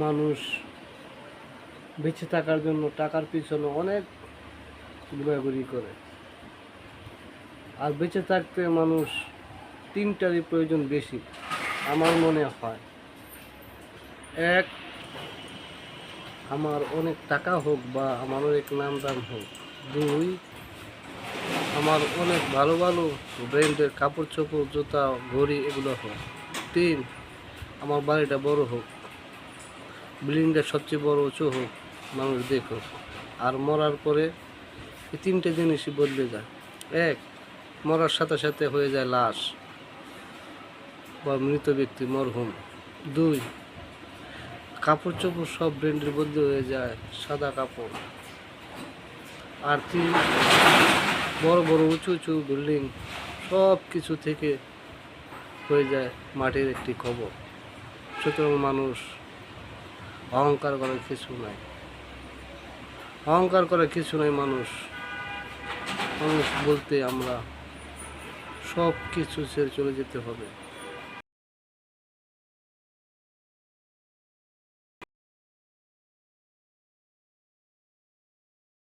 মানুষ বেঁচে থাকার জন্য টাকার পিছনে অনেক ঘোরাঘুরি করে, আর বেঁচে থাকতে মানুষ তিনটারই প্রয়োজন বেশি আমার মনে হয়। এক, আমার অনেক টাকা হোক বা আমার অনেক নাম দাম হোক। দুই, আমার অনেক ভালো ভালো ব্র্যান্ডের কাপড় চোপড়, জুতা, ঘড়ি এগুলো হোক। তিন, আমার বাড়িটা বড় হোক, বিল্ডিংটা সবচেয়ে বড় উঁচু হোক, মানুষ দেখুক। আর মরার পরে এই তিনটে জিনিসই বদলে যায়। এক, মরার সাথে সাথে হয়ে যায় লাশ বা মৃত ব্যক্তি, মরহুম। দুই, কাপড় চোপড় সব ব্র্যান্ডের বদলে হয়ে যায় সাদা কাপড়। আর তিন, বড় বড় উঁচু উঁচু বিল্ডিং সব কিছু থেকে হয়ে যায় মাটির একটি কবর। সুতরাং মানুষ অহংকার করার কিছু নাই, অহংকার করার কিছু নাই। মানুষ বলতে আমরা সব কিছু ছেড়ে চলে যেতে হবে।